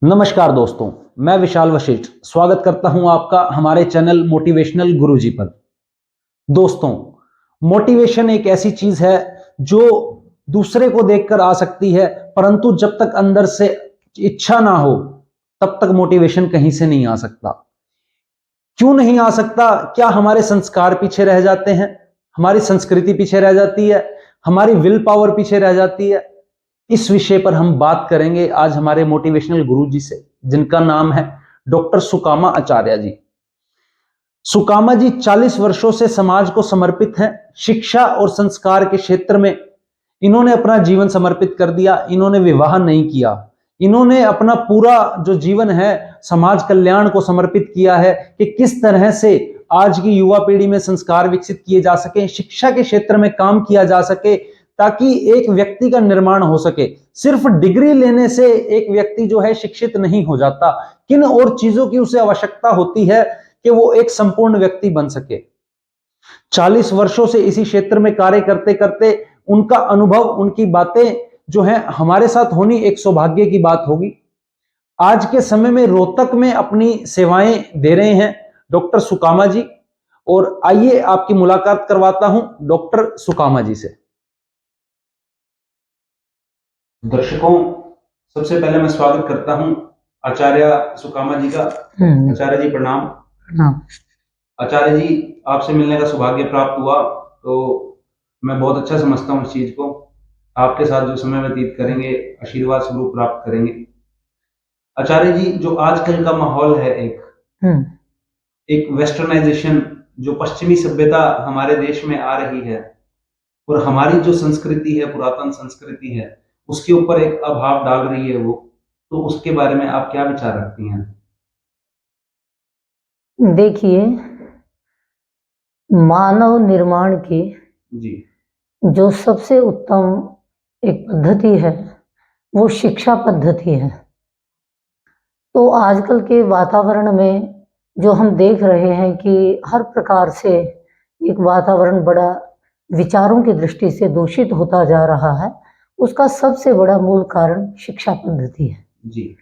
नमस्कार दोस्तों, मैं विशाल वशिष्ठ स्वागत करता हूं आपका हमारे चैनल मोटिवेशनल गुरुजी पर। दोस्तों, मोटिवेशन एक ऐसी चीज है जो दूसरे को देखकर आ सकती है, परंतु जब तक अंदर से इच्छा ना हो तब तक मोटिवेशन कहीं से नहीं आ सकता। क्यों नहीं आ सकता? क्या हमारे संस्कार पीछे रह जाते हैं, हमारी संस्कृति पीछे रह जाती है, हमारी विल पावर पीछे रह जाती है? इस विषय पर हम बात करेंगे आज हमारे मोटिवेशनल गुरुजी से, जिनका नाम है डॉक्टर सुकामा आचार्य जी। सुकामा जी 40 वर्षों से समाज को समर्पित हैं। शिक्षा और संस्कार के क्षेत्र में इन्होंने अपना जीवन समर्पित कर दिया। इन्होंने विवाह नहीं किया, इन्होंने अपना पूरा जो जीवन है समाज कल्याण को समर्पित किया है कि किस तरह से आज की युवा पीढ़ी में संस्कार विकसित किए जा सके, शिक्षा के क्षेत्र में काम किया जा सके, ताकि एक व्यक्ति का निर्माण हो सके। सिर्फ डिग्री लेने से एक व्यक्ति जो है शिक्षित नहीं हो जाता, किन और चीजों की उसे आवश्यकता होती है कि वो एक संपूर्ण व्यक्ति बन सके। 40 वर्षों से इसी क्षेत्र में कार्य करते करते उनका अनुभव, उनकी बातें जो है हमारे साथ होनी एक सौभाग्य की बात होगी। आज के समय में रोहतक में अपनी सेवाएं दे रहे हैं डॉक्टर सुकामा जी, और आइए आपकी मुलाकात करवाता हूं डॉक्टर सुकामा जी से। दर्शकों, सबसे पहले मैं स्वागत करता हूं आचार्य सुकामा जी का। आचार्य जी प्रणाम। आचार्य जी, आपसे मिलने का सौभाग्य प्राप्त हुआ, तो मैं बहुत अच्छा समझता हूँ इस चीज को। आपके साथ जो समय व्यतीत करेंगे आशीर्वाद स्वरूप प्राप्त करेंगे। आचार्य जी, जो आजकल का माहौल है, एक वेस्टर्नाइजेशन, जो पश्चिमी सभ्यता हमारे देश में आ रही है, और हमारी जो संस्कृति है, पुरातन संस्कृति है, उसके ऊपर एक अभाव डाल रही है वो, तो उसके बारे में आप क्या विचार रखती हैं? देखिए, मानव निर्माण की जी जो सबसे उत्तम एक पद्धति है वो शिक्षा पद्धति है। तो आजकल के वातावरण में जो हम देख रहे हैं कि हर प्रकार से एक वातावरण बड़ा विचारों की दृष्टि से दूषित होता जा रहा है, उसका सबसे बड़ा मूल कारण शिक्षा पद्धति है। जी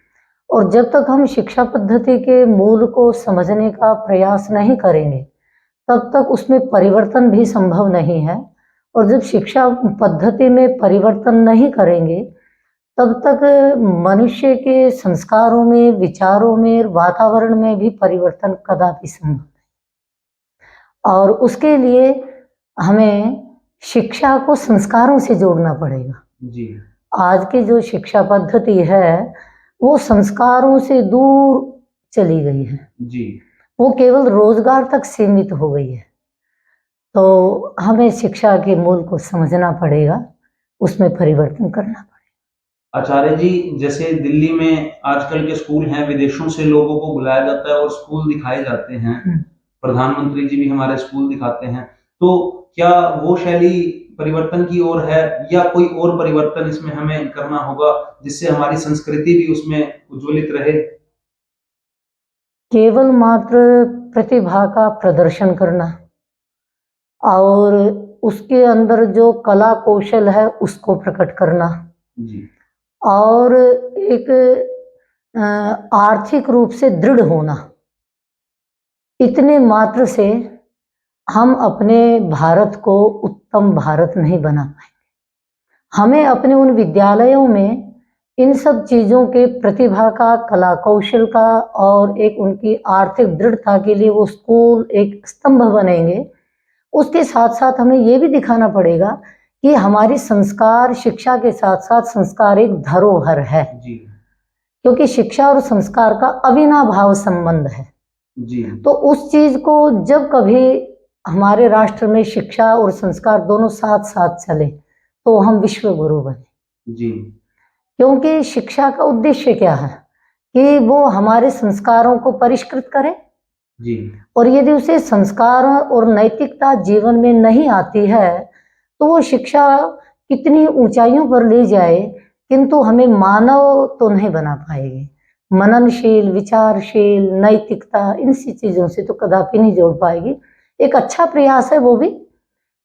और जब तक हम शिक्षा पद्धति के मूल को समझने का प्रयास नहीं करेंगे तब तक उसमें परिवर्तन भी संभव नहीं है। और जब शिक्षा पद्धति में परिवर्तन नहीं करेंगे तब तक मनुष्य के संस्कारों में, विचारों में, वातावरण में भी परिवर्तन कदापि संभव नहीं। और उसके लिए हमें शिक्षा को संस्कारों से जोड़ना पड़ेगा। जी आज की जो शिक्षा पद्धति है वो संस्कारों से दूर चली गई है। जी वो केवल रोजगार तक सीमित हो गई है। तो हमें शिक्षा के मूल को समझना पड़ेगा, उसमें परिवर्तन करना पड़ेगा। आचार्य जी, जैसे दिल्ली में आजकल के स्कूल हैं, विदेशों से लोगों को बुलाया जाता है और स्कूल दिखाए जाते हैं। प्रधानमंत्री जी भी हमारे स्कूल दिखाते हैं। तो क्या वो शैली परिवर्तन की ओर है, या कोई और परिवर्तन इसमें हमें करना होगा जिससे हमारी संस्कृति भी उसमें उज्ज्वलित रहे? केवल मात्र प्रतिभा का प्रदर्शन करना और उसके अंदर जो कला कौशल है उसको प्रकट करना, जी और एक आर्थिक रूप से दृढ़ होना, इतने मात्र से हम अपने भारत को उत्तम भारत नहीं बना पाएंगे। हमें अपने उन विद्यालयों में इन सब चीज़ों के प्रतिभा का, कला कौशल का और एक उनकी आर्थिक दृढ़ता के लिए वो स्कूल एक स्तंभ बनेंगे। उसके साथ साथ हमें ये भी दिखाना पड़ेगा कि हमारी संस्कार, शिक्षा के साथ साथ संस्कार एक धरोहर है। जी क्योंकि शिक्षा और संस्कार का अविनाभाव संबंध है। जी तो उस चीज को जब कभी हमारे राष्ट्र में शिक्षा और संस्कार दोनों साथ साथ चले तो हम विश्व गुरु बने। जी क्योंकि शिक्षा का उद्देश्य क्या है कि वो हमारे संस्कारों को परिष्कृत करे, जी और यदि उसे संस्कार और नैतिकता जीवन में नहीं आती है तो वो शिक्षा कितनी ऊंचाइयों पर ले जाए किंतु हमें मानव तो नहीं बना पाएगी। मननशील, विचारशील, नैतिकता, इन सी चीज़ों से तो कदापि नहीं जोड़ पाएगी। एक अच्छा प्रयास है वो भी,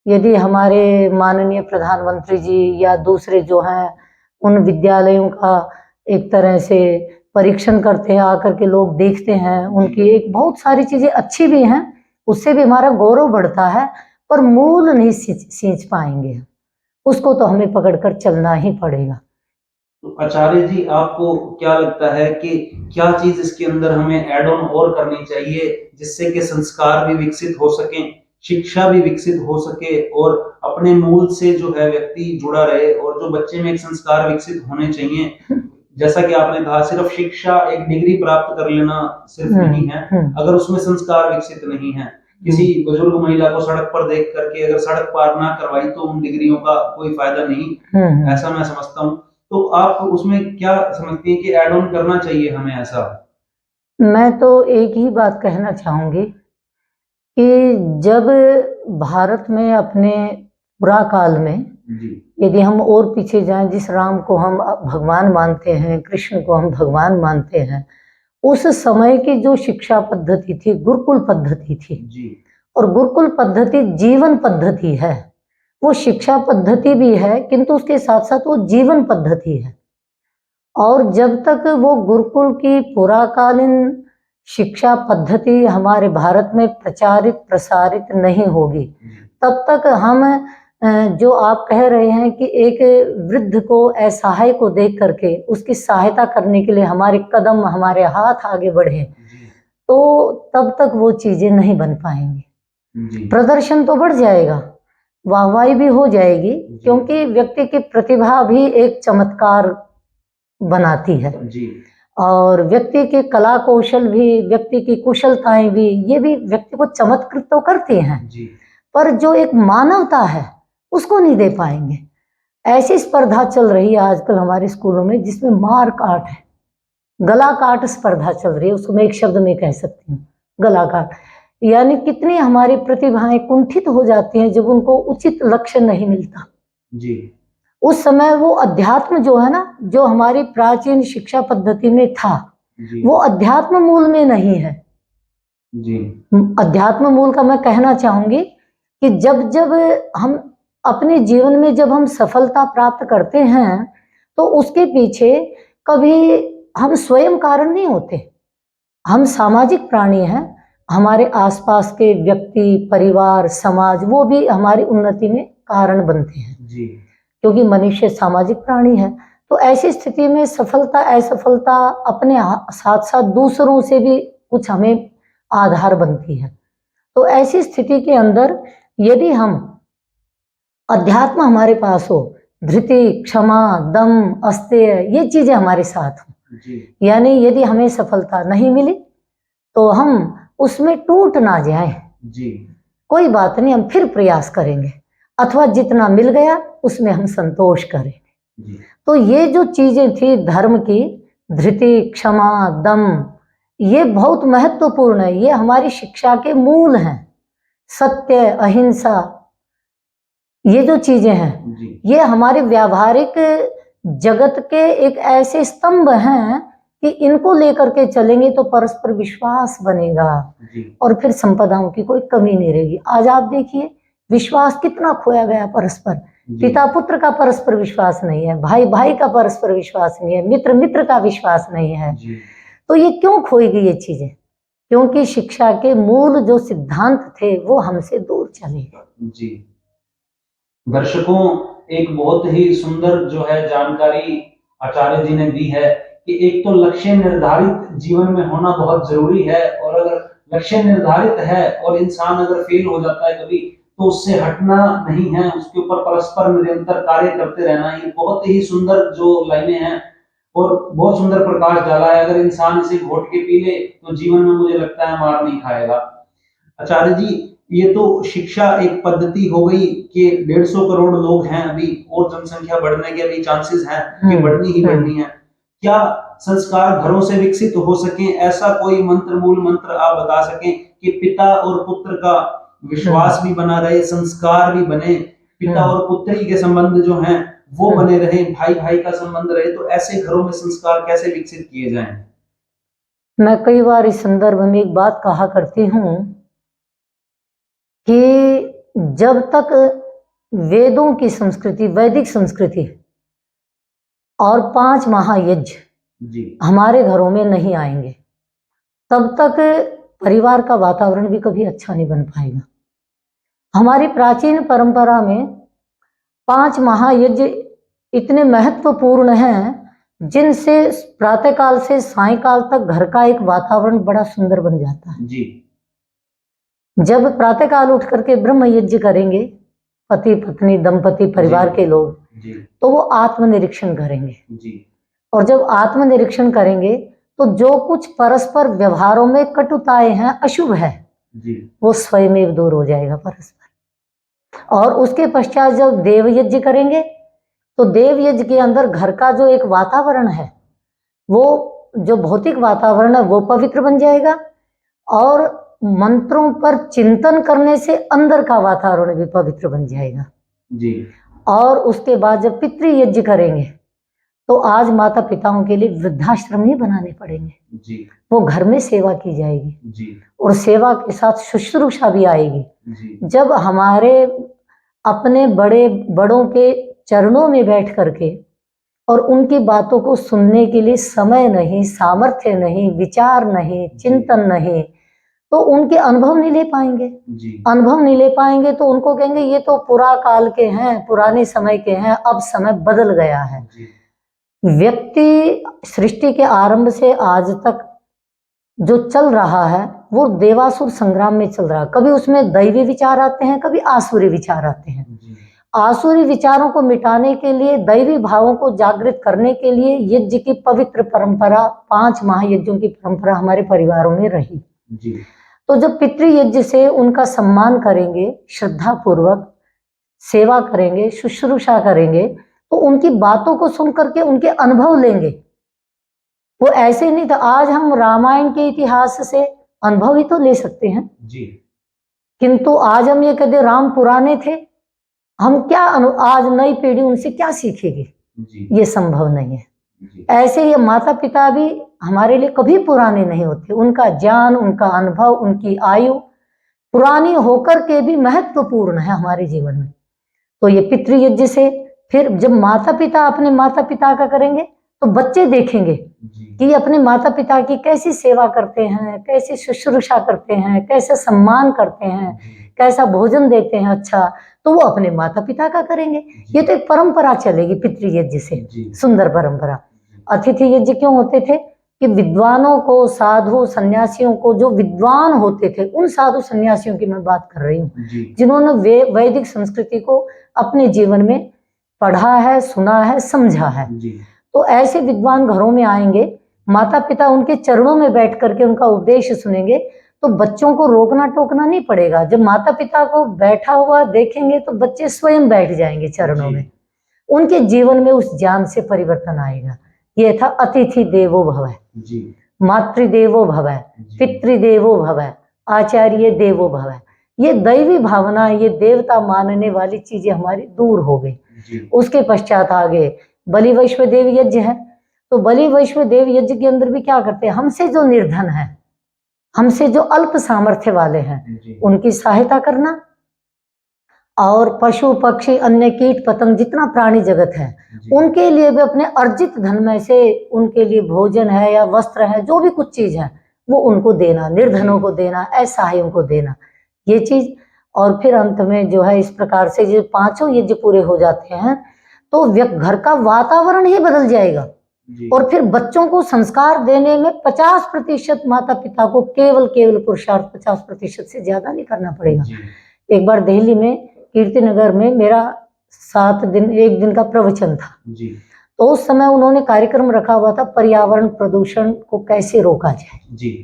यदि हमारे माननीय प्रधानमंत्री जी या दूसरे जो हैं उन विद्यालयों का एक तरह से परीक्षण करते हैं, आकर के लोग देखते हैं, उनकी एक बहुत सारी चीजें अच्छी भी हैं, उससे भी हमारा गौरव बढ़ता है, पर मूल नहीं सींच पाएंगे, उसको तो हमें पकड़कर चलना ही पड़ेगा। तो आचार्य जी, आपको क्या लगता है कि क्या चीज इसके अंदर हमें ऐड ऑन और करनी चाहिए जिससे कि संस्कार भी विकसित हो सके, शिक्षा भी विकसित हो सके और अपने मूल से जो है व्यक्ति जुड़ा रहे, और जो बच्चे में एक संस्कार विकसित होने चाहिए, जैसा कि आपने कहा सिर्फ शिक्षा एक डिग्री प्राप्त कर लेना सिर्फ नहीं है, अगर उसमें संस्कार विकसित नहीं है, किसी बुजुर्ग महिला को सड़क पर देख करके अगर सड़क पार ना करवाई तो उन डिग्रियों का कोई फायदा नहीं, ऐसा मैं समझता हूँ। तो आप उसमें क्या समझती हैं कि ऐड ऑन करना चाहिए हमें ऐसा? मैं तो एक ही बात कहना चाहूंगी कि जब भारत में अपने पुरा काल में, यदि हम और पीछे जाएं, जिस राम को हम भगवान मानते हैं, कृष्ण को हम भगवान मानते हैं, उस समय की जो शिक्षा पद्धति थी गुरुकुल पद्धति थी, और गुरुकुल पद्धति जीवन पद्धति है, वो शिक्षा पद्धति भी है किंतु उसके साथ साथ वो जीवन पद्धति है। और जब तक वो गुरुकुल की पुराकालीन शिक्षा पद्धति हमारे भारत में प्रचारित प्रसारित नहीं होगी, तब तक हम जो आप कह रहे हैं कि एक वृद्ध को, असहाय को देख करके उसकी सहायता करने के लिए हमारे कदम, हमारे हाथ आगे बढ़े, तो तब तक वो चीजें नहीं बन पाएंगी। प्रदर्शन तो बढ़ जाएगा, वाहवाही भी हो जाएगी, क्योंकि व्यक्ति की प्रतिभा भी एक चमत्कार बनाती है, और व्यक्ति के कला कौशल भी, व्यक्ति की कुशलताएं भी, ये भी व्यक्ति को चमत्कृत तो करती हैं, पर जो एक मानवता है उसको नहीं दे पाएंगे। ऐसी स्पर्धा चल रही है आजकल हमारे स्कूलों में जिसमें मार काट है, गला काट स्पर्धा चल रही है, उसको मैं एक शब्द में कह सकती हूँ, गला काट। यानी कितनी हमारी प्रतिभाएं कुंठित हो जाती हैं जब उनको उचित लक्ष्य नहीं मिलता। उस समय वो अध्यात्म जो है ना, जो हमारी प्राचीन शिक्षा पद्धति में था, वो अध्यात्म मूल में नहीं है। अध्यात्म मूल का मैं कहना चाहूंगी कि जब जब हम अपने जीवन में जब हम सफलता प्राप्त करते हैं तो उसके पीछे कभी हम स्वयं कारण नहीं होते, हम सामाजिक प्राणी हैं, हमारे आसपास के व्यक्ति, परिवार, समाज, वो भी हमारी उन्नति में कारण बनते हैं, क्योंकि मनुष्य सामाजिक प्राणी है। तो ऐसी स्थिति में सफलता असफलता अपने साथ साथ दूसरों से भी कुछ हमें आधार बनती है। तो ऐसी स्थिति के अंदर यदि हम अध्यात्म हमारे पास हो, धृति, क्षमा, दम, अस्तेय, ये चीजें हमारे साथ हो, यानी यदि हमें सफलता नहीं मिली तो हम उसमें टूट ना जाएं, कोई बात नहीं, हम फिर प्रयास करेंगे, अथवा जितना मिल गया उसमें हम संतोष करेंगे। तो ये जो चीजें थी धर्म की, धृति, क्षमा, दम, ये बहुत महत्वपूर्ण है, ये हमारी शिक्षा के मूल हैं। सत्य, अहिंसा, ये जो चीजें हैं ये हमारे व्यावहारिक जगत के एक ऐसे स्तंभ हैं कि इनको लेकर के चलेंगे तो परस्पर विश्वास बनेगा और फिर संपदाओं की कोई कमी नहीं रहेगी। आज आप देखिए विश्वास कितना खोया गया परस्पर, पिता पुत्र का परस्पर विश्वास नहीं है, भाई भाई का परस्पर विश्वास नहीं है, मित्र मित्र का विश्वास नहीं है। तो ये क्यों खोई गई ये चीजें? क्योंकि शिक्षा के मूल जो सिद्धांत थे वो हमसे दूर चले गए। दर्शकों, एक बहुत ही सुंदर जो है जानकारी आचार्य जी ने दी है कि एक तो लक्ष्य निर्धारित जीवन में होना बहुत जरूरी है, और अगर लक्ष्य निर्धारित है और इंसान अगर फेल हो जाता है कभी तो उससे हटना नहीं है, उसके ऊपर परस्पर निरंतर कार्य करते रहना। ये बहुत ही सुंदर जो लाइनें हैं और बहुत सुंदर प्रकाश डाला है। अगर इंसान इसे घोट के पी ले तो जीवन में मुझे लगता है मार नहीं खाएगा। आचार्य जी, ये तो शिक्षा एक पद्धति हो गई कि 150 करोड़ लोग हैं अभी, और जनसंख्या बढ़ने के अभी चांसेस हैं कि बढ़नी ही बढ़नी है। क्या संस्कार घरों से विकसित हो सके, ऐसा कोई मंत्र, मूल मंत्र आप बता सकें कि पिता और पुत्र का विश्वास भी बना रहे, संस्कार भी बने, पिता और पुत्री के संबंध जो हैं वो बने रहे, भाई भाई का संबंध रहे, तो ऐसे घरों में संस्कार कैसे विकसित किए जाएं? मैं कई बार इस संदर्भ में एक बात कहा करती हूँ कि जब तक वेदों की संस्कृति, वैदिक संस्कृति और 5 महायज्ञ जी हमारे घरों में नहीं आएंगे, तब तक परिवार का वातावरण भी कभी अच्छा नहीं बन पाएगा। हमारी प्राचीन परंपरा में 5 महायज्ञ इतने महत्वपूर्ण हैं जिनसे प्रातःकाल से सायंकाल तक घर का एक वातावरण बड़ा सुंदर बन जाता है। जी जब प्रातःकाल उठ करके ब्रह्म यज्ञ करेंगे पति पत्नी दंपति परिवार के लोग, जी तो वो आत्मनिरीक्षण करेंगे, जी और जब आत्मनिरीक्षण करेंगे तो जो कुछ परस्पर व्यवहारों में कटुताएं हैं, अशुभ है, जी वो स्वयं दूर हो जाएगा परस्पर। और उसके पश्चात जब देव यज्ञ करेंगे तो देव यज्ञ के अंदर घर का जो एक वातावरण है, वो जो भौतिक वातावरण है वो पवित्र बन जाएगा, और मंत्रों पर चिंतन करने से अंदर का वातावरण भी पवित्र बन जाएगा। जी और उसके बाद जब पितृयज्ञ करेंगे तो आज माता पिताओं के लिए वृद्धाश्रम नहीं बनाने पड़ेंगे, जी वो घर में सेवा की जाएगी, जी और सेवा के साथ शुश्रूषा भी आएगी। जी जब हमारे अपने बड़ों के चरणों में बैठ करके और उनकी बातों को सुनने के लिए समय नहीं, सामर्थ्य नहीं, विचार नहीं, चिंतन नहीं, तो उनके अनुभव नहीं ले पाएंगे। जी अनुभव नहीं ले पाएंगे तो उनको कहेंगे ये तो पुरा काल के हैं, पुराने समय के हैं, अब समय बदल गया है। जी व्यक्ति सृष्टि के आरंभ से आज तक जो चल रहा है वो देवासुर संग्राम में चल रहा है। कभी उसमें दैवी विचार आते हैं, कभी आसुरी विचार आते हैं। जी आसुरी विचारों को मिटाने के लिए, दैवी भावों को जागृत करने के लिए यज्ञ की पवित्र परंपरा, 5 महायज्ञों की परंपरा हमारे परिवारों में रही। जी तो जब पितृयज्ञ से उनका सम्मान करेंगे, श्रद्धा पूर्वक सेवा करेंगे, शुश्रूषा करेंगे, तो उनकी बातों को सुन करके उनके अनुभव लेंगे। वो ऐसे नहीं था, आज हम रामायण के इतिहास से अनुभव ही तो ले सकते हैं, जी किंतु आज हम ये कहते राम पुराने थे, हम क्या आज नई पीढ़ी उनसे क्या सीखेगी, जी ये संभव नहीं है। जी ऐसे ही माता पिता भी हमारे लिए कभी पुराने नहीं होते, उनका ज्ञान, उनका अनुभव, उनकी आयु पुरानी होकर के भी महत्वपूर्ण है हमारे जीवन में। तो ये पितृयज्ञ से फिर जब माता पिता अपने माता पिता का करेंगे तो बच्चे देखेंगे जी कि अपने माता पिता की कैसी सेवा करते हैं, कैसी शुश्रूषा करते हैं, कैसे सम्मान करते हैं, कैसा भोजन देते हैं अच्छा, तो वो अपने माता पिता का करेंगे। ये तो एक परंपरा चलेगी पितृयज्ञ से, जी सुंदर परंपरा। अतिथि यज्ञ क्यों होते थे कि विद्वानों को, साधु सन्यासियों को, जो विद्वान होते थे, उन साधु सन्यासियों की मैं बात कर रही हूँ जी जिन्होंने वैदिक संस्कृति को अपने जीवन में पढ़ा है, सुना है, समझा है। जी तो ऐसे विद्वान घरों में आएंगे, माता पिता उनके चरणों में बैठ करके उनका उपदेश सुनेंगे, तो बच्चों को रोकना टोकना नहीं पड़ेगा। जब माता पिता को बैठा हुआ देखेंगे तो बच्चे स्वयं बैठ जाएंगे चरणों में, उनके जीवन में उस ज्ञान से परिवर्तन आएगा। ये था अतिथि देवो भव, जी मातृदेवो भव, पितृदेवो भव, आचार्य देवो भव। ये दैवी भावना, ये देवता मानने वाली चीजें हमारी दूर हो गई। जी उसके पश्चात आगे बलि वैश्वदेव यज्ञ है। तो बलि वैश्वदेव यज्ञ के अंदर भी क्या करते हैं, हमसे जो निर्धन है, हमसे जो अल्प सामर्थ्य वाले हैं, जी उनकी सहायता करना, और पशु पक्षी अन्य कीट पतंग जितना प्राणी जगत है, उनके लिए भी अपने अर्जित धन में से उनके लिए भोजन है या वस्त्र है, जो भी कुछ चीज है वो उनको देना, निर्धनों को देना, असहायों को देना, ये चीज। और फिर अंत में जो है इस प्रकार से ये 5 यज्ञ पूरे हो जाते हैं तो घर का वातावरण ही बदल जाएगा। जी और फिर बच्चों को संस्कार देने में 50% माता पिता को केवल पुरुषार्थ 50% से ज्यादा नहीं करना पड़ेगा। जी एक बार दिल्ली में कीर्तिनगर में मेरा 1 दिन का प्रवचन था। जी तो उस समय उन्होंने कार्यक्रम रखा हुआ था पर्यावरण प्रदूषण को कैसे रोका जाए। जी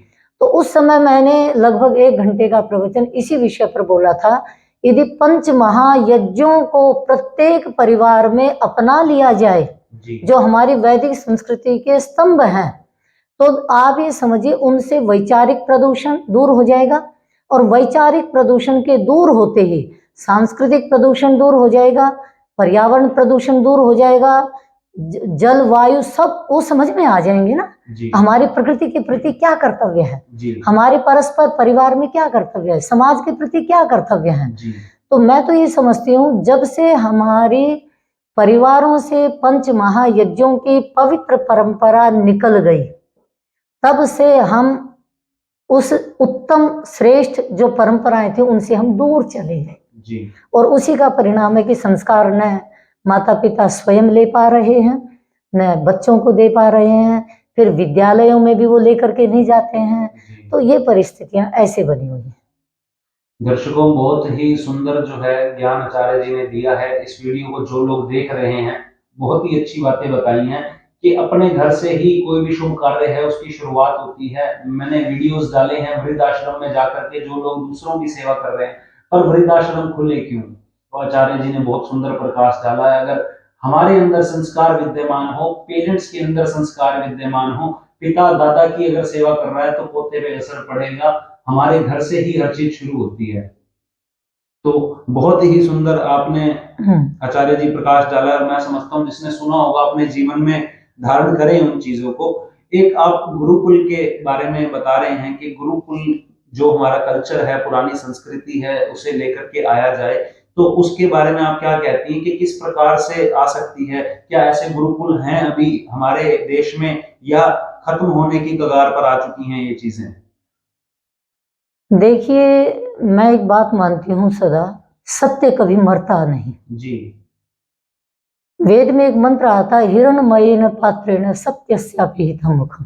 तो उस समय मैंने लगभग 1 घंटे का प्रवचन इसी विषय पर बोला था। यदि 5 महायज्ञों को प्रत्येक परिवार में अपना लिया जाए, जी जो हमारी वैदिक संस्कृति के स्तंभ हैं, तो आप ये समझिए उनसे वैचारिक प्रदूषण दूर हो जाएगा, और वैचारिक प्रदूषण के दूर होते ही सांस्कृतिक प्रदूषण दूर हो जाएगा, पर्यावरण प्रदूषण दूर हो जाएगा, जल वायु सब वो समझ में आ जाएंगे ना। जी हमारी प्रकृति के प्रति क्या कर्तव्य है, जी हमारे परस्पर परिवार में क्या कर्तव्य है, समाज के प्रति क्या कर्तव्य है। जी तो मैं तो ये समझती हूँ जब से हमारी परिवारों से पंच महायज्ञों की पवित्र परंपरा निकल गई, तब से हम उस उत्तम श्रेष्ठ जो परंपराएं थी उनसे हम दूर चले गए जी। और उसी का परिणाम है कि संस्कार न माता पिता स्वयं ले पा रहे हैं, न बच्चों को दे पा रहे हैं, फिर विद्यालयों में भी वो लेकर के नहीं जाते हैं। तो ये परिस्थितियां ऐसे बनी हुई हैं। दर्शकों, बहुत ही सुंदर जो है ज्ञान आचार्य जी ने दिया है। इस वीडियो को जो लोग देख रहे हैं, बहुत ही अच्छी बातें बताई हैं कि अपने घर से ही कोई भी शुभ कार्य है उसकी शुरुआत होती है। मैंने वीडियोस डाले हैं वृद्धाश्रम में जाकर के, जो लोग दूसरों की सेवा कर रहे हैं, पर वृद्धाश्रम खुले क्यों? तो आचार्य जी ने बहुत सुंदर प्रकाश डाला है। अगर हमारे अंदर संस्कार विद्यमान हो, पेरेंट्स के अंदर संस्कार विद्यमान हो, पिता दादा की अगर सेवा कर रहा है तो पोते पे असर पड़ेगा। हमारे घर से ही हर चीज शुरू होती है। तो बहुत ही सुंदर आपने आचार्य जी प्रकाश डाला, और मैं समझता हूँ जिसने सुना होगा अपने जीवन में धारण करें उन चीजों को। एक आप गुरुकुल के बारे में बता रहे हैं कि गुरुकुल जो हमारा कल्चर है, पुरानी संस्कृति है, उसे लेकर के आया जाए, तो उसके बारे में आप क्या कहती हैं कि किस प्रकार से आ सकती है? क्या ऐसे गुरुकुल हैं अभी हमारे देश में, या खत्म होने की कगार पर आ चुकी हैं ये चीजें? देखिए, मैं एक बात मानती हूँ सदा, सत्य कभी मरता नहीं जी। वेद में एक मंत्र आता है, हिरणमयेन पात्रेण सत्यस्यापिहितं मुखम्।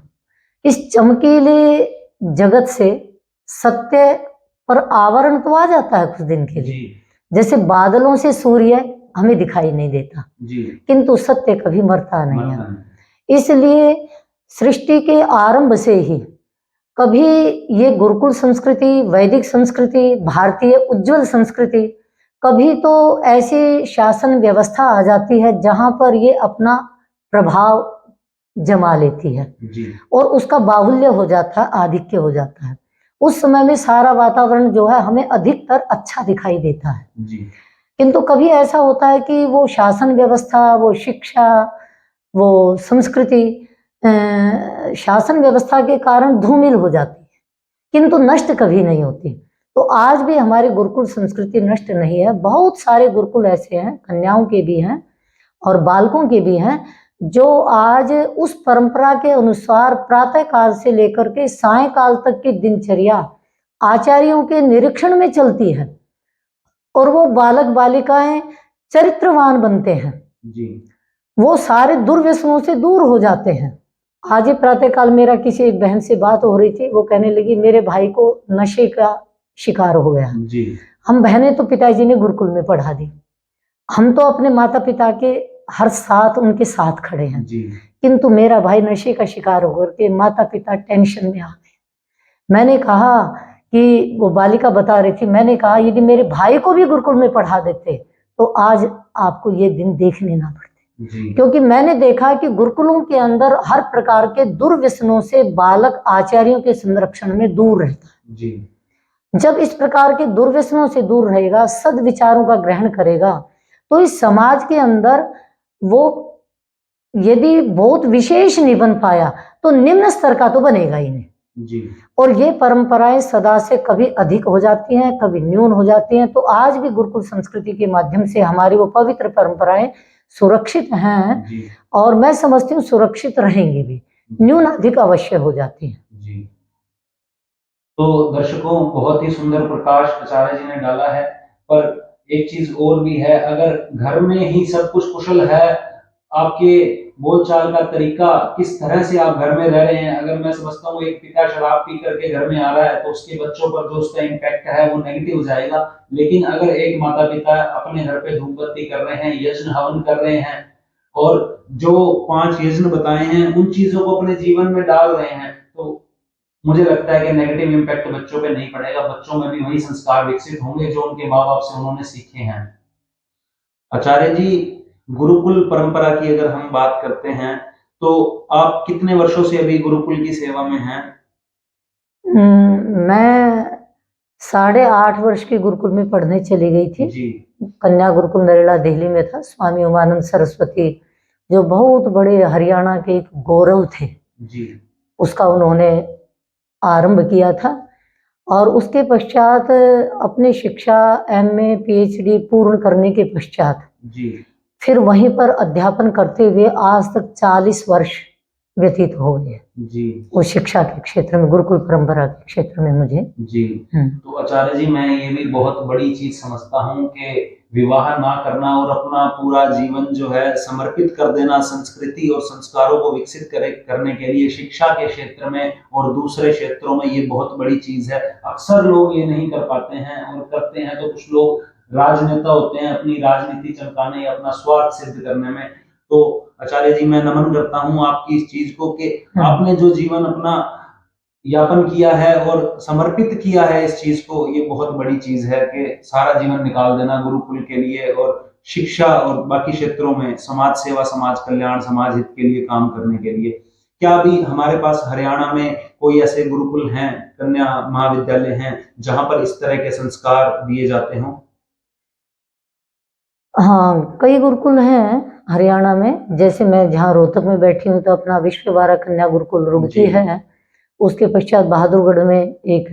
इस चमकीले जगत से सत्य पर आवरण तो आ जाता है कुछ दिन के लिए, जैसे बादलों से सूर्य हमें दिखाई नहीं देता जी। किंतु सत्य कभी मरता नहीं है। इसलिए सृष्टि के आरंभ से ही कभी ये गुरुकुल संस्कृति, वैदिक संस्कृति, भारतीय उज्जवल संस्कृति, कभी तो ऐसी शासन व्यवस्था आ जाती है जहां पर ये अपना प्रभाव जमा लेती है जी। और उसका बाहुल्य हो जाता है, आधिक्य हो जाता है। उस समय में सारा वातावरण जो है हमें अधिकतर अच्छा दिखाई देता है जी। किंतु कभी ऐसा होता है कि वो शासन व्यवस्था, वो शिक्षा, वो संस्कृति शासन व्यवस्था के कारण धूमिल हो जाती है किंतु नष्ट कभी नहीं होती। तो आज भी हमारी गुरुकुल संस्कृति नष्ट नहीं है। बहुत सारे गुरुकुल ऐसे हैं, कन्याओं के भी हैं और बालकों के भी हैं, जो आज उस परंपरा के अनुसार प्रातः काल से लेकर के सायंकाल तक की दिनचर्या आचार्यों के निरीक्षण में चलती है और वो बालक बालिकाएं चरित्रवान बनते हैं जी। वो सारे दुर्व्यसनों से दूर हो जाते हैं। आज ही प्रातःकाल मेरा किसी एक बहन से बात हो रही थी, वो कहने लगी मेरे भाई को नशे का शिकार हो गया जी। हम बहनें तो पिताजी ने गुरुकुल में पढ़ा दी, हम तो अपने माता पिता के हर साथ उनके साथ खड़े हैं जी। किंतु मेरा भाई नशे का शिकार होकर के माता पिता टेंशन में आ गए। मैंने कहा कि वो बालिका बता रही थी, मैंने कहा यदि मेरे भाई को भी गुरुकुल में पढ़ा देते तो आज आपको ये दिन देखने ना पड़ते। क्योंकि मैंने देखा कि गुरुकुलों के अंदर हर प्रकार के दुर्व्यसनों से बालक आचार्यों के संरक्षण में दूर रहता है जी। जब इस प्रकार के दुर्व्यसनों से दूर रहेगा, सद्विचारों का ग्रहण करेगा, तो इस समाज के अंदर वो यदि बहुत विशेष नहीं बन पाया तो निम्न स्तर का तो बनेगा ही नहीं जी। और ये परंपराएं सदा से कभी अधिक हो जाती हैं, कभी न्यून हो जाती हैं। तो आज भी गुरुकुल संस्कृति के माध्यम से हमारी वो पवित्र परंपराएं सुरक्षित हैं जी। और मैं समझती हूँ सुरक्षित रहेंगी भी, न्यून अधिक अवश्य हो जाती है। जी। तो दर्शकों, बहुत ही सुंदर प्रकाश आचार्य जी ने डाला है, पर एक चीज और भी है। अगर घर में ही सब कुछ कुशल है, आपके बोलचाल का तरीका, किस तरह से आप घर में रह रहे हैं, अगर मैं समझता हूँ एक पिता शराब पी करके घर में आ रहा है तो उसके बच्चों पर जो उसका इम्पैक्ट है वो नेगेटिव जाएगा। लेकिन अगर एक माता पिता अपने घर पे धूप बत्ती कर रहे हैं, यज्ञ हवन कर रहे हैं और जो 5 यज्ञ बताए हैं उन चीजों को अपने जीवन में डाल रहे हैं, तो मुझे लगता है कि नेगेटिव इम्पैक्ट बच्चों पे नहीं पड़ेगा। बच्चों में भी वही संस्कार विकसित होंगे जो उनके माँ बाप से उन्होंने सीखे हैं। आचार्य जी, गुरुकुल परंपरा की अगर हम बात करते हैं तो आप कितने वर्षों से अभी गुरुकुल की सेवा में हैं? मैं 8.5 वर्ष की गुरुकुल में पढ़ने चली गई थी जी। कन्या गुरुकुल नरेला दिल्ली में था। स्वामी उमानंद सरस्वती जो बहुत बड़े हरियाणा के एक गौरव थे जी। उसका उन्होंने आरंभ किया था और उसके पश्चात अपनी शिक्षा MA PhD पूर्ण करने के पश्चात जी। फिर वहीं पर अध्यापन करते हुए आज तक 40 वर्ष व्यतीत हो गए जी वो शिक्षा के क्षेत्र में, गुरुकुल परंपरा के क्षेत्र में मुझे। जी। तो आचार्य जी, मैं ये भी बहुत बड़ी चीज समझता हूँ कि विवाह ना करना और अपना पूरा जीवन जो है समर्पित कर देना संस्कृति और संस्कारों को विकसित करने के लिए शिक्षा के क्षेत्र में और दूसरे क्षेत्रों में, ये बहुत बड़ी चीज है। अक्सर लोग ये नहीं कर पाते हैं, और करते हैं तो कुछ लोग राजनेता होते हैं अपनी राजनीति चमकाने या अपना स्वार्थ सिद्ध करने में। तो आचार्य जी, मैं नमन करता हूँ आपकी इस चीज को कि आपने जो जीवन अपना यापन किया है और समर्पित किया है इस चीज को, ये बहुत बड़ी चीज है कि सारा जीवन निकाल देना गुरुकुल के लिए और शिक्षा और बाकी क्षेत्रों में समाज सेवा, समाज कल्याण, समाज हित के लिए काम करने के लिए। क्या अभी हमारे पास हरियाणा में कोई ऐसे गुरुकुल हैं, कन्या महाविद्यालय हैं, जहां पर इस तरह के संस्कार दिए जाते हों? हाँ, कई गुरुकुल हैं हरियाणा में। जैसे मैं जहाँ रोहतक में बैठी हूँ तो अपना विश्व भारत कन्या गुरुकुल रुड़की है। उसके पश्चात बहादुरगढ़ में एक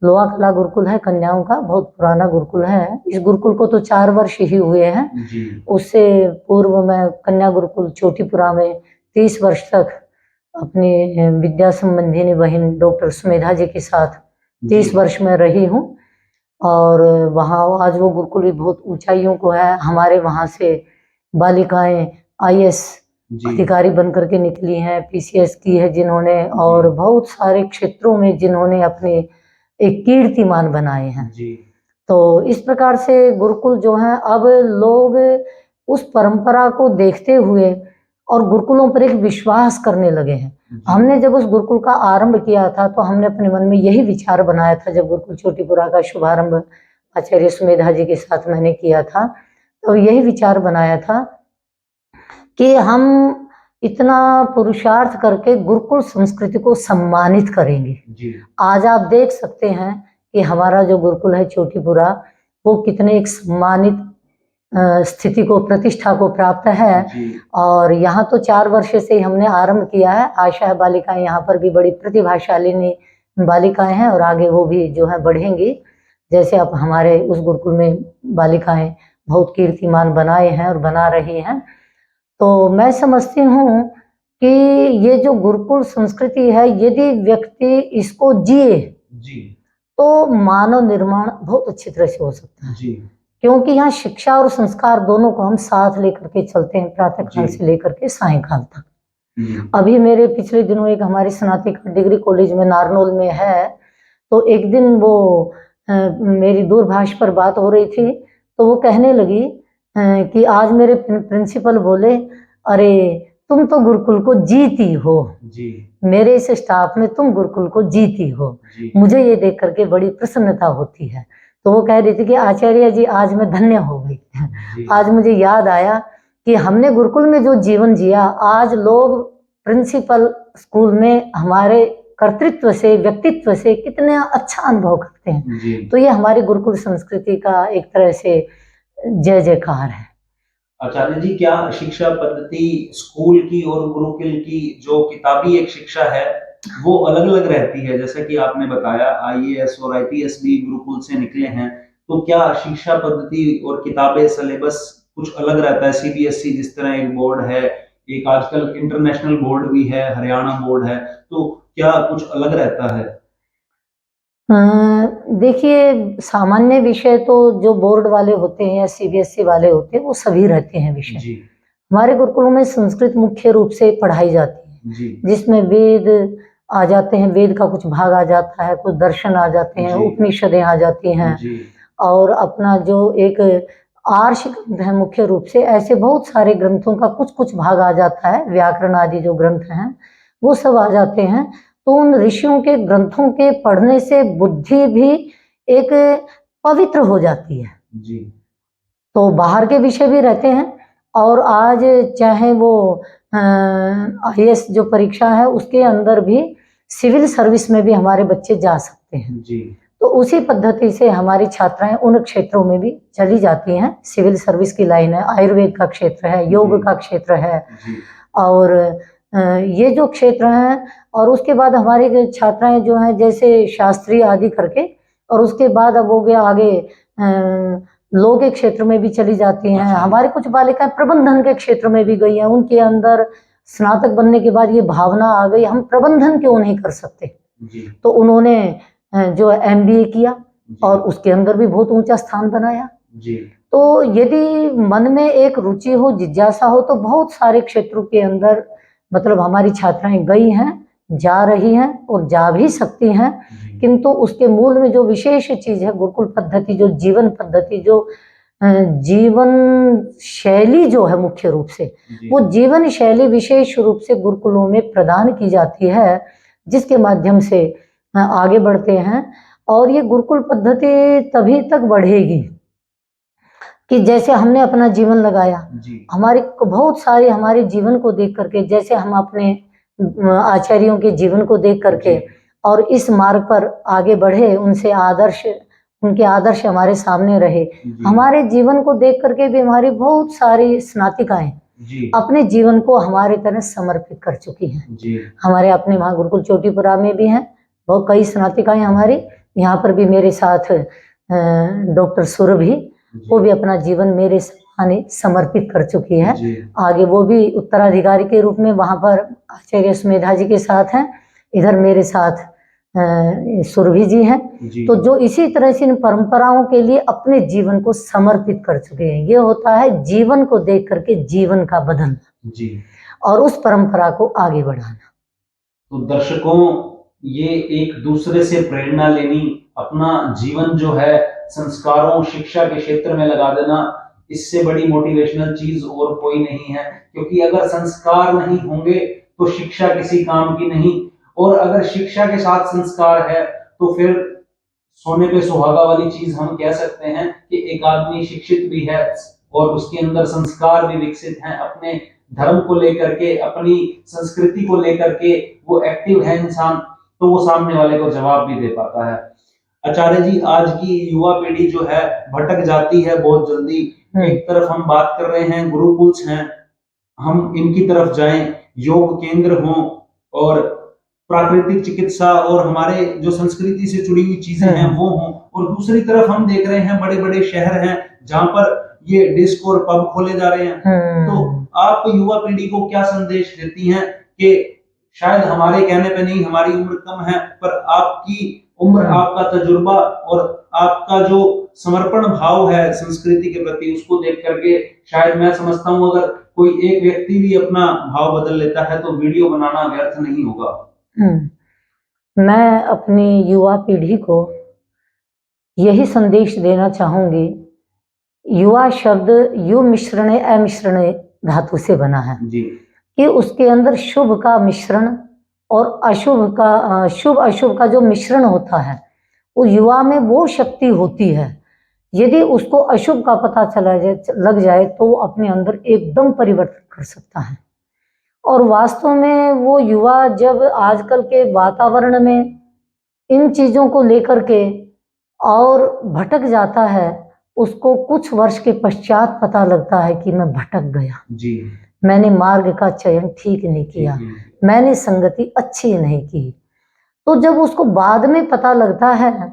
लोहा कला गुरुकुल है कन्याओं का, बहुत पुराना गुरुकुल है। इस गुरुकुल को तो 4 वर्ष ही हुए हैं। उससे पूर्व मैं कन्या गुरुकुल चोटीपुरा में 30 वर्ष तक अपनी विद्या संबंधिनी बहन डॉक्टर सुमेधा जी के साथ 30 वर्ष में रही हूँ। और वहाँ आज वो गुरुकुल भी बहुत ऊंचाइयों को है। हमारे वहाँ से बालिकाएं IAS अधिकारी बनकर के निकली हैं, PCS की है जिन्होंने, और बहुत सारे क्षेत्रों में जिन्होंने अपने एक कीर्तिमान बनाए हैं। तो इस प्रकार से गुरुकुल जो है, अब लोग उस परंपरा को देखते हुए और गुरुकुलों पर एक विश्वास करने लगे हैं। हमने जब उस गुरुकुल का आरंभ किया था तो हमने अपने मन में यही विचार बनाया था, जब गुरुकुल चोटीपुरा का शुभारंभ आचार्य सुमेधा जी के साथ मैंने किया था, तो यही विचार बनाया था कि हम इतना पुरुषार्थ करके गुरुकुल संस्कृति को सम्मानित करेंगे। आज आप देख सकते हैं कि हमारा जो गुरुकुल है चोटीपुरा, वो कितने एक सम्मानित स्थिति को, प्रतिष्ठा को प्राप्त है। और यहाँ तो 4 वर्ष से ही हमने आरंभ किया है। आशा है बालिकाएं यहाँ पर भी बड़ी प्रतिभाशालिनी बालिकाएं हैं और आगे वो भी जो है बढ़ेंगी। जैसे अब हमारे उस गुरुकुल में बालिकाएं बहुत कीर्तिमान बनाए हैं और बना रही हैं। तो मैं समझती हूँ कि ये जो गुरुकुल संस्कृति है, यदि व्यक्ति इसको जिए तो मानव निर्माण बहुत अच्छी तरह से हो सकता है। क्योंकि यहाँ शिक्षा और संस्कार दोनों को हम साथ लेकर के चलते हैं, प्रातःकाल से लेकर के सायंकाल तक। अभी मेरे पिछले दिनों एक हमारी स्नातक डिग्री कॉलेज में नारनौल में है, तो एक दिन वो मेरी दूरभाष पर बात हो रही थी, तो वो कहने लगी कि आज मेरे प्रिंसिपल बोले, अरे तुम तो गुरुकुल को जीती हो, मेरे इस स्टाफ में तुम गुरुकुल को जीती हो। मुझे ये देख करके बड़ी प्रसन्नता होती है। तो वो कह रही थी कि आचार्य जी आज मैं धन्य हो गई। आज मुझे याद आया कि हमने गुरुकुल में जो जीवन जिया, आज लोग प्रिंसिपल स्कूल में हमारे कर्तृत्व से, व्यक्तित्व से कितना अच्छा अनुभव करते हैं। तो ये हमारी गुरुकुल संस्कृति का एक तरह से जय जयकार है। आचार्य जी, क्या शिक्षा पद्धति स्कूल की और गुरुकुल की जो किताबी एक शिक्षा है वो अलग अलग रहती है? जैसे कि आपने बताया IAS और IPS भी गुरुकुल से निकले हैं, तो क्या शिक्षा पद्धति और किताबें, सिलेबस कुछ अलग रहता है? CBSE जिस तरह एक बोर्ड है, एक आजकल इंटरनेशनल बोर्ड भी है, हरियाणा बोर्ड है, तो क्या कुछ अलग रहता है? देखिए, सामान्य विषय तो जो बोर्ड वाले होते हैं या CBSE वाले होते हैं वो सभी रहते हैं विषय। हमारे गुरुकुलों में संस्कृत मुख्य रूप से पढ़ाई जाती है, जिसमें वेद आ जाते हैं, वेद का कुछ भाग आ जाता है, कुछ दर्शन आ जाते हैं, उपनिषदें आ जाती हैं, और अपना जो एक आर्ष ग्रंथ है मुख्य रूप से, ऐसे बहुत सारे ग्रंथों का कुछ कुछ भाग आ जाता है। व्याकरण आदि जो ग्रंथ हैं वो सब आ जाते हैं। तो उन ऋषियों के ग्रंथों के पढ़ने से बुद्धि भी एक पवित्र हो जाती है। तो बाहर के विषय भी रहते हैं, और आज चाहे वो IAS जो परीक्षा है उसके अंदर भी सिविल सर्विस में भी हमारे बच्चे जा सकते हैं। तो उसी पद्धति से हमारी छात्राएं उन क्षेत्रों में भी चली जाती हैं। सिविल सर्विस की लाइन है, आयुर्वेद का क्षेत्र है, योग का क्षेत्र है, और ये जो क्षेत्र हैं। और उसके बाद हमारी छात्राएं जो हैं जैसे शास्त्रीय आदि करके, और उसके बाद अब हो गया आगे लॉ के क्षेत्र में भी चली जाती हैं। अच्छा। हमारी कुछ बालिकाएं प्रबंधन के क्षेत्र में भी गई हैं, उनके अंदर स्नातक बनने के बाद ये भावना आ गई हम प्रबंधन क्यों नहीं कर सकते। जी। तो उन्होंने जो MBA किया जी। और उसके अंदर भी बहुत ऊंचा स्थान बनाया। जी। तो यदि मन में एक रुचि हो, जिज्ञासा हो, तो बहुत सारे क्षेत्रों के अंदर मतलब हमारी छात्राएं गई हैं, जा रही हैं और जा भी सकती हैं। जी। किंतु उसके मूल में जो विशेष चीज है गुरुकुल पद्धति, जो जीवन पद्धति, जो जीवन शैली जो है मुख्य रूप से, जी। वो जीवन शैली विशेष रूप से गुरुकुलों में प्रदान की जाती है, जिसके माध्यम से आगे बढ़ते हैं। और ये गुरुकुल पद्धति तभी तक बढ़ेगी कि जैसे हमने अपना जीवन लगाया, जी। हमारे बहुत सारे हमारे जीवन को देख करके, जैसे हम अपने आचार्यों के जीवन को देख करके जी। और इस मार्ग पर आगे बढ़े, उनसे आदर्श, उनके आदर्श हमारे सामने रहे। जी। हमारे जीवन को देख करके भी हमारी बहुत सारी स्नातिकाएं जी। अपने जीवन को हमारे तरह समर्पित कर चुकी हैं। जी। हमारे अपने वहाँ गुरुकुल चोटीपुरा में भी हैं बहुत कई स्नातिकाएं हमारी। यहाँ पर भी मेरे साथ डॉक्टर सुरभि, वो भी अपना जीवन मेरे सामने समर्पित कर चुकी है। जी। आगे वो भी उत्तराधिकारी के रूप में वहाँ पर आचार्य सुमेधा जी के साथ हैं, इधर मेरे साथ सुरभि जी हैं। जी। तो जो इसी तरह से इन परंपराओं के लिए अपने जीवन को समर्पित कर चुके हैं। ये होता है जीवन को देख करके जीवन का बदलना जी। और उस परंपरा को आगे बढ़ाना। तो दर्शकों, ये एक दूसरे से प्रेरणा लेनी, अपना जीवन जो है संस्कारों शिक्षा के क्षेत्र में लगा देना, इससे बड़ी मोटिवेशनल चीज और कोई नहीं है। क्योंकि अगर संस्कार नहीं होंगे तो शिक्षा किसी काम की नहीं, और अगर शिक्षा के साथ संस्कार है तो फिर सोने पे सुहागा वाली चीज हम कह सकते हैं कि एक आदमी शिक्षित भी है और उसके अंदर संस्कार भी विकसित हैं, अपने धर्म को लेकर के, अपनी संस्कृति को लेकर के वो एक्टिव है इंसान, तो वो सामने वाले को जवाब भी दे पाता है। आचार्य जी, आज की युवा पीढ़ी जो है भटक जाती है बहुत जल्दी। एक तरफ हम बात कर रहे हैं गुरुकुल्स हैं, हम इनकी तरफ जाएं, योग केंद्र हों और प्राकृतिक चिकित्सा और हमारे जो संस्कृति से जुड़ी हुई चीजें हैं वो हों, और दूसरी तरफ हम देख रहे हैं बड़े बड़े शहर हैं जहां पर ये डिस्को और पब खोले जा रहे हैं। तो आप युवा पीढ़ी को क्या संदेश देती हैं कि शायद हमारे कहने पे नहीं, हमारी उम्र कम है, पर आपकी उम्र, आपका तजुर्बा और आपका जो समर्पण भाव है संस्कृति के प्रति, उसको देख करके शायद मैं समझता हूँ अगर कोई एक व्यक्ति भी अपना भाव बदल लेता है तो वीडियो बनाना व्यर्थ नहीं होगा। मैं अपनी युवा पीढ़ी को यही संदेश देना चाहूंगी, युवा शब्द यु मिश्रणे अमिश्रणे धातु से बना है जी। कि उसके अंदर शुभ का मिश्रण और अशुभ का, शुभ अशुभ का जो मिश्रण होता है, वो युवा में वो शक्ति होती है। यदि उसको अशुभ का पता चला जाए, लग जाए, तो वो अपने अंदर एकदम परिवर्तन कर सकता है। और वास्तव में वो युवा जब आजकल के वातावरण में इन चीजों को लेकर के और भटक जाता है, उसको कुछ वर्ष के पश्चात पता लगता है कि मैं भटक गया जी। मैंने मार्ग का चयन ठीक नहीं किया, मैंने संगति अच्छी नहीं की। तो जब उसको बाद में पता लगता है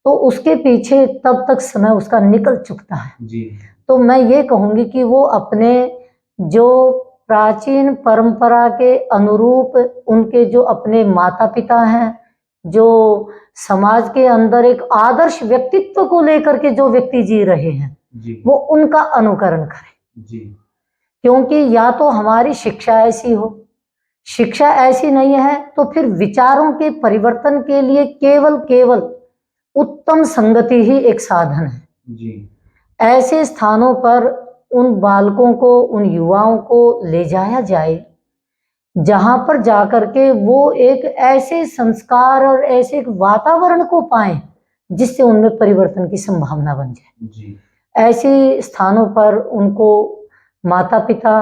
तो उसके पीछे तब तक समय उसका निकल चुकता है। जी। तो मैं ये कहूंगी कि वो अपने जो प्राचीन परंपरा के अनुरूप उनके जो अपने माता पिता हैं, जो समाज के अंदर एक आदर्श व्यक्तित्व को लेकर के जो व्यक्ति जी रहे हैं, वो उनका अनुकरण करें। जी। क्योंकि या तो हमारी शिक्षा ऐसी हो, शिक्षा ऐसी नहीं है तो फिर विचारों के परिवर्तन के लिए केवल उत्तम संगति ही एक साधन है। जी। ऐसे स्थानों पर उन बालकों को, उन युवाओं को ले जाया जाए जहां पर जाकर के वो एक ऐसे संस्कार और ऐसे एक वातावरण को पाएं जिससे उनमें परिवर्तन की संभावना बन जाए। जी। ऐसे स्थानों पर उनको माता पिता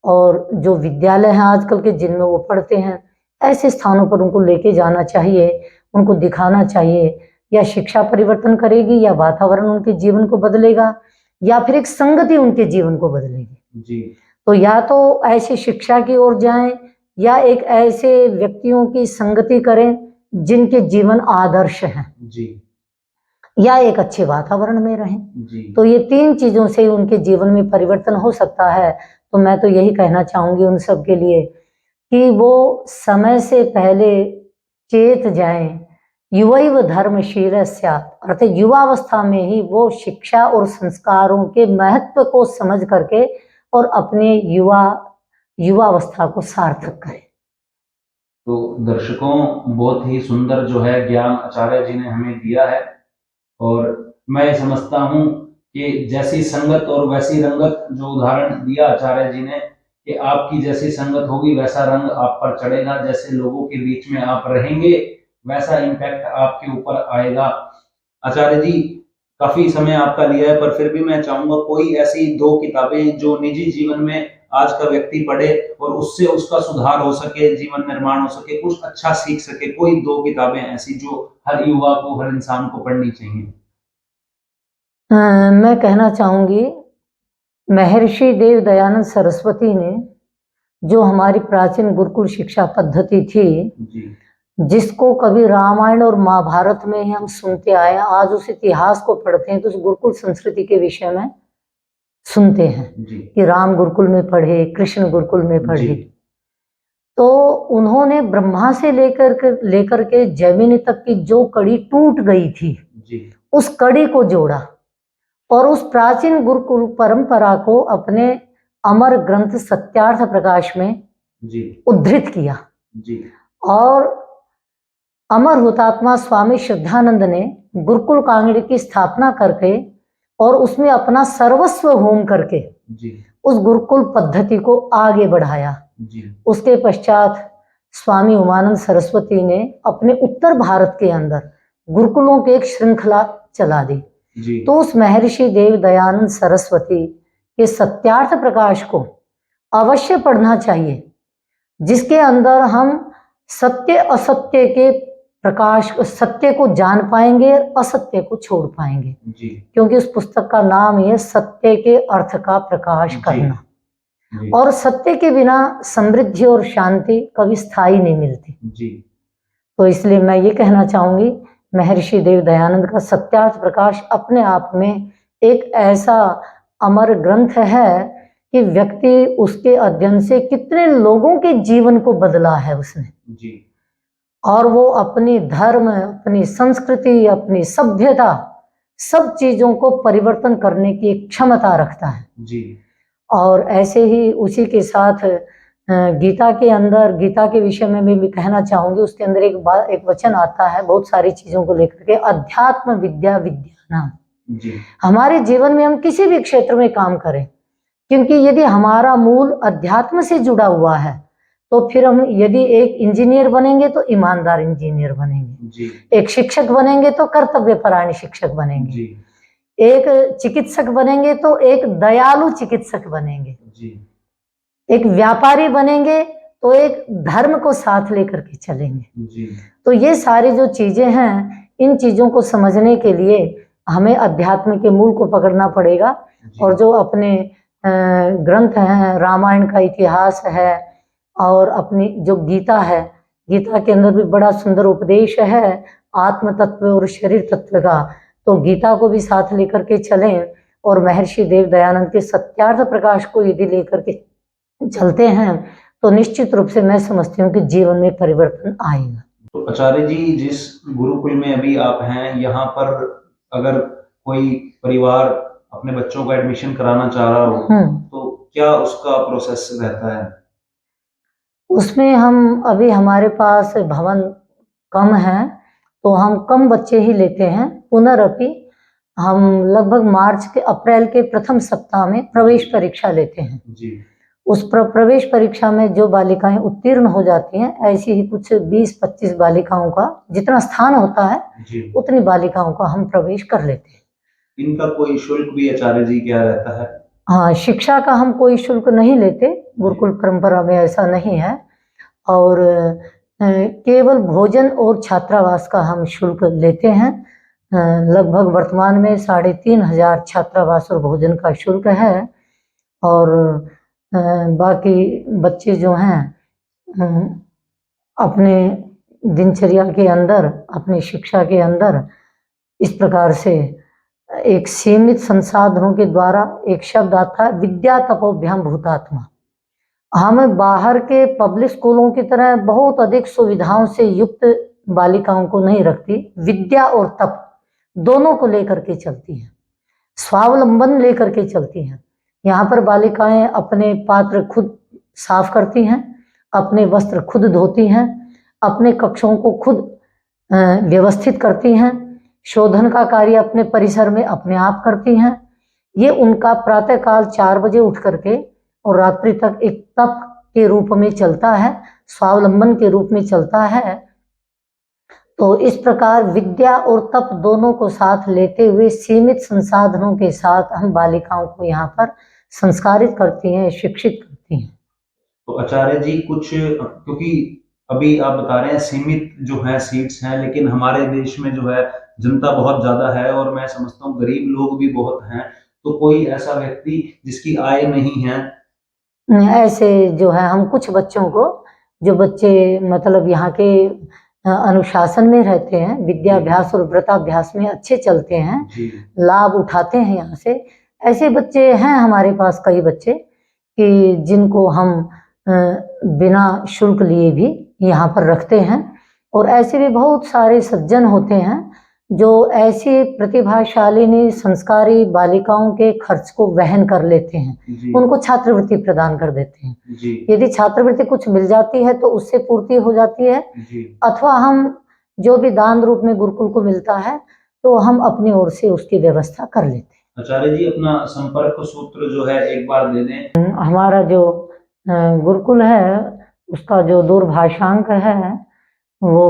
और जो विद्यालय हैं आजकल के जिनमें वो पढ़ते हैं, ऐसे स्थानों पर उनको लेके जाना चाहिए, उनको दिखाना चाहिए। या शिक्षा परिवर्तन करेगी, या वातावरण उनके जीवन को बदलेगा, या फिर एक संगति उनके जीवन को बदलेगी। जी। तो या तो ऐसी शिक्षा की ओर जाएं, या एक ऐसे व्यक्तियों की संगति करें जिनके जीवन आदर्श हैं। जी। या एक अच्छे वातावरण में रहें। जी तो ये 3 चीजों से उनके जीवन में परिवर्तन हो सकता है। तो मैं तो यही कहना चाहूंगी उन सब के लिए कि वो समय से पहले चेत जाएं। युवैव धर्मशील स्यात्, अर्थात युवावस्था में ही वो शिक्षा और संस्कारों के महत्व को समझ करके और अपने युवावस्था को सार्थक करें। तो दर्शकों, बहुत ही सुंदर जो है ज्ञान आचार्य जी ने हमें दिया है, और मैं समझता हूँ कि जैसी संगत और वैसी रंगत, जो उदाहरण दिया आचार्य जी ने कि आपकी जैसी संगत होगी वैसा रंग आप पर चढ़ेगा, जैसे लोगों के बीच में आप रहेंगे वैसा इम्पैक्ट आपके ऊपर आएगा। आचार्य जी, काफी समय आपका लिया है, पर फिर भी मैं चाहूंगा कोई ऐसी 2 किताबें जो निजी जीवन में आज का व्यक्ति पढ़े और उससे उसका सुधार हो सके, जीवन निर्माण हो सके, कुछ अच्छा सीख सके, कोई 2 किताबें ऐसी जो हर युवा को, हर इंसान को पढ़नी चाहिए। मैं कहना चाहूंगी महर्षि देव दयानंद सरस्वती ने जो हमारी प्राचीन गुरुकुल शिक्षा पद्धति थी, जी जिसको कभी रामायण और महाभारत में ही हम सुनते आए, आज उस इतिहास को पढ़ते हैं तो उस गुरुकुल संस्कृति के विषय में सुनते हैं जी कि राम गुरुकुल में पढ़े, कृष्ण गुरुकुल में पढ़े। जी तो उन्होंने ब्रह्मा से लेकर के जैमिनी तक की जो कड़ी टूट गई थी, जी उस कड़ी को जोड़ा और उस प्राचीन गुरुकुल परंपरा को अपने अमर ग्रंथ सत्यार्थ प्रकाश में जी उद्धृत किया। जी और अमर हुतात्मा स्वामी श्रद्धानंद ने गुरुकुल कांगड़ी की स्थापना करके और उसमें अपना सर्वस्व होम करके जी उस गुरुकुल पद्धति को आगे बढ़ाया। जी उसके पश्चात स्वामी उमानंद सरस्वती ने अपने उत्तर भारत के अंदर गुरुकुलों की एक श्रृंखला चला दी। जी तो उस महर्षि देव दयानंद सरस्वती के सत्यार्थ प्रकाश को अवश्य पढ़ना चाहिए, जिसके अंदर हम सत्य असत्य के प्रकाश, सत्य को जान पाएंगे, असत्य को छोड़ पाएंगे। जी क्योंकि उस पुस्तक का नाम ही है सत्य के अर्थ का प्रकाश करना। जी और सत्य के बिना समृद्धि और शांति कभी स्थायी नहीं मिलती। जी तो इसलिए मैं ये कहना चाहूंगी महर्षि देव दयानंद का सत्यार्थ प्रकाश अपने आप में एक ऐसा अमर ग्रंथ है कि व्यक्ति उसके अध्ययन से कितने लोगों के जीवन को बदला है उसने, जी और वो अपनी धर्म, अपनी संस्कृति, अपनी सभ्यता, सब चीजों को परिवर्तन करने की एक क्षमता रखता है। जी और ऐसे ही उसी के साथ गीता के अंदर, गीता के विषय में भी कहना चाहूंगी, उसके अंदर एक वचन आता है बहुत सारी चीजों को लेकर के, अध्यात्म विद्या विद्यानाम। जी हमारे जीवन में हम किसी भी क्षेत्र में काम करें, क्योंकि यदि हमारा मूल अध्यात्म से जुड़ा हुआ है तो फिर हम यदि एक इंजीनियर बनेंगे तो ईमानदार इंजीनियर बनेंगे, जी एक शिक्षक बनेंगे तो कर्तव्यपरायण शिक्षक बनेंगे, जी एक चिकित्सक बनेंगे तो एक दयालु चिकित्सक बनेंगे, जी एक व्यापारी बनेंगे तो एक धर्म को साथ लेकर के चलेंगे। जी तो ये सारी जो चीजें हैं, इन चीजों को समझने के लिए हमें अध्यात्म के मूल को पकड़ना पड़ेगा। और जो अपने ग्रंथ हैं, रामायण का इतिहास है और अपनी जो गीता है, गीता के अंदर भी बड़ा सुंदर उपदेश है आत्म तत्व और शरीर तत्व का। तो गीता को भी साथ लेकर के चलें और महर्षि देव दयानंद के सत्यार्थ प्रकाश को यदि लेकर के चलते हैं तो निश्चित रूप से मैं समझती हूँ कि जीवन में परिवर्तन आएगा। तो आचार्य जी, जिस गुरुकुल में अभी आप हैं, यहाँ पर अगर कोई परिवार अपने बच्चों का एडमिशन कराना चाह रहा हो तो क्या उसका प्रोसेस रहता है? उसमें हम अभी हमारे पास भवन कम है तो हम कम बच्चे ही लेते हैं। पुनरअपि हम लगभग मार्च के अप्रैल के प्रथम सप्ताह में प्रवेश परीक्षा लेते हैं। जी उस प्रवेश परीक्षा में जो बालिकाएं उत्तीर्ण हो जाती हैं, ऐसी ही कुछ 20-25 बालिकाओं का जितना स्थान होता है जी उतनी बालिकाओं का हम प्रवेश कर लेते हैं। इनका कोई शुल्क भी आचार्य जी क्या रहता है? हाँ, शिक्षा का हम कोई शुल्क नहीं लेते, गुरुकुल परंपरा में ऐसा नहीं है। और केवल भोजन और छात्रावास का हम शुल्क लेते हैं। लगभग वर्तमान में 3,500 छात्रावास और भोजन का शुल्क है। और बाकी बच्चे जो हैं अपने दिनचर्या के अंदर, अपनी शिक्षा के अंदर इस प्रकार से एक सीमित संसाधनों के द्वारा एक शब्द आता है विद्या तपोभ्याम भूतात्मा। हम बाहर के पब्लिक स्कूलों की तरह बहुत अधिक सुविधाओं से युक्त बालिकाओं को नहीं रखती, विद्या और तप दोनों को लेकर के चलती हैं, स्वावलंबन लेकर के चलती हैं। यहाँ पर बालिकाएं अपने पात्र खुद साफ करती हैं, अपने वस्त्र खुद धोती हैं, अपने कक्षों को खुद व्यवस्थित करती हैं, शोधन का कार्य अपने परिसर में अपने आप करती हैं। ये उनका प्रातःकाल 4 बजे उठ करके और रात्रि तक एक तप के रूप में चलता है, स्वावलंबन के रूप में चलता है। तो इस प्रकार विद्या और तप दोनों को साथ लेते हुए सीमित संसाधनों के साथ हम बालिकाओं को यहाँ पर संस्कारित करती हैं, शिक्षित करती हैं। तो आचार्य जी कुछ, क्योंकि अभी आप बता रहे हैं सीमित जो है सीट्स हैं, लेकिन हमारे देश में जो है जनता बहुत ज्यादा है और मैं समझता हूँ गरीब लोग भी बहुत हैं, तो कोई ऐसा व्यक्ति जिसकी आय नहीं है, ऐसे जो है हम कुछ बच्चों को, जो बच्चे मतलब यहाँ के अनुशासन में रहते हैं, विद्याभ्यास और व्रताभ्यास में अच्छे चलते हैं, लाभ उठाते हैं यहाँ से, ऐसे बच्चे हैं हमारे पास कई बच्चे कि जिनको हम बिना शुल्क लिए भी यहाँ पर रखते हैं। और ऐसे भी बहुत सारे सज्जन होते हैं जो ऐसी प्रतिभाशालिनी संस्कारी बालिकाओं के खर्च को वहन कर लेते हैं, उनको छात्रवृत्ति प्रदान कर देते हैं। यदि छात्रवृत्ति कुछ मिल जाती है तो उससे पूर्ति हो जाती है, अथवा हम जो भी दान रूप में गुरुकुल को मिलता है तो हम अपनी ओर से उसकी व्यवस्था कर लेते हैं। आचार्य जी अपना संपर्क सूत्र जो है एक बार दे दें। हमारा जो गुरुकुल है उसका जो दूरभाषांक है वो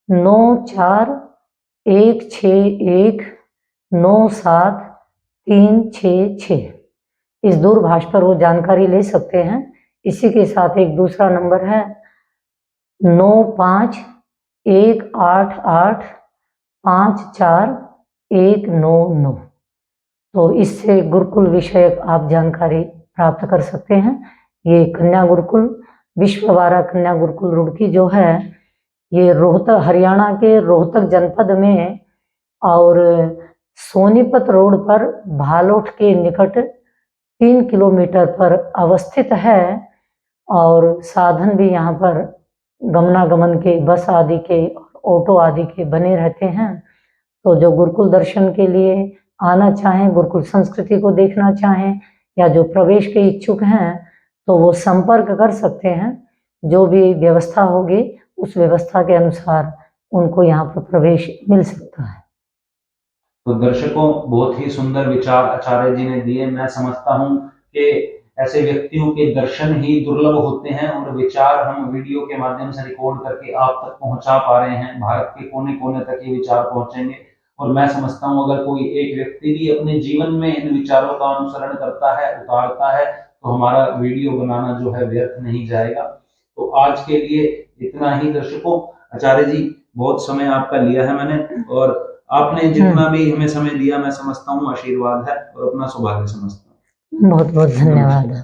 9416197366। इस दूरभाष पर वो जानकारी ले सकते हैं। इसी के साथ एक दूसरा नंबर है 9518854199। तो इससे गुरुकुल विषयक आप जानकारी प्राप्त कर सकते हैं। ये कन्या गुरुकुल विश्ववारा कन्या गुरुकुल रुड़की जो है ये रोहतक, हरियाणा के रोहतक जनपद में और सोनीपत रोड पर भालोट के निकट 3 किलोमीटर पर अवस्थित है। और साधन भी यहाँ पर गमनागमन के, बस आदि के, ऑटो आदि के बने रहते हैं। तो जो गुरुकुल दर्शन के लिए आना चाहें, गुरुकुल संस्कृति को देखना चाहें, या जो प्रवेश के इच्छुक हैं तो वो संपर्क कर सकते हैं। जो भी व्यवस्था होगी उस व्यवस्था के अनुसार उनको यहाँ पर प्रवेश मिल सकता है। तो दर्शकों बहुत ही सुंदर विचार आचार्य जी ने दिए। मैं समझता हूँ कि ऐसे व्यक्तियों के दर्शन ही दुर्लभ होते हैं और विचार हम वीडियो के माध्यम से रिकॉर्ड करके आप तक पहुंचा पा रहे हैं। भारत के कोने कोने तक ये विचार पहुंचेंगे और मैं समझता हूँ अगर कोई एक व्यक्ति भी अपने जीवन में इन विचारों का अनुसरण करता है, उतारता है, तो हमारा वीडियो बनाना जो है व्यर्थ नहीं जाएगा। तो आज के लिए इतना ही दर्शकों। आचार्य जी बहुत समय आपका लिया है मैंने, और आपने जितना भी हमें समय दिया मैं समझता हूँ आशीर्वाद है और अपना सौभाग्य समझता हूँ। बहुत बहुत धन्यवाद।